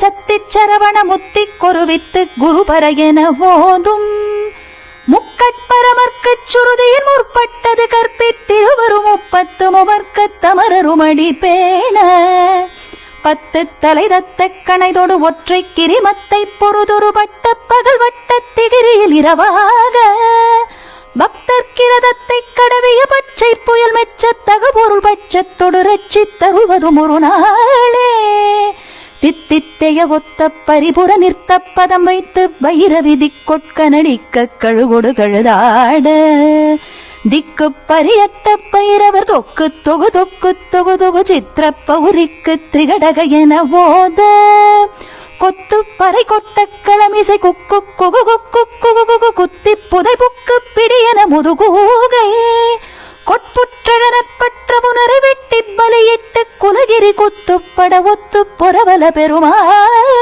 சத்திச் சரவண முத்திக் கொருவித்து குருபர என ஓதும் முக்கட்பரமர்க்குச் சுருதியின் முற்பட்டது கற்பித்திருவரும் 30 முவர்க்கத் தமரருமடி பேண 10 தலை தத்த கணைதொடு ஒற்றை கிரிமத்தை பொறுதொரு பட்ட பகல் வட்ட திகிரியில் இரவாக பக்தர்கிரதத்தை கடவிய பச்சை புயல் மெச்ச தகுபொருள் பட்சத்தொடு ரட்சித் தருவதும் ஒரு நாளே தித்தித்தைய ஒத்த பரிபுற நிறுத்த பதம் வைத்து வைரவி திக்கொட்க நடிக்க கழுகொடு கழுதாட திக்கு பரியட்ட பைரவர் தொக்கு தொகு தொக்கு தொகு தொகு சித்திர பௌரிக்கு திரிகடக என ஓத கொத்து பறை கொட்ட களமிசை குக்கு குகு குக்கு குகு குகு குத்தி புதை புக்கு பிடியன முதுகூகை கொட்புற்றழனற்பற்ற புனரை வெட்டி பலியிட்டு குலகிரி குத்துப்பட ஒத்து பொறவல பெருமாளே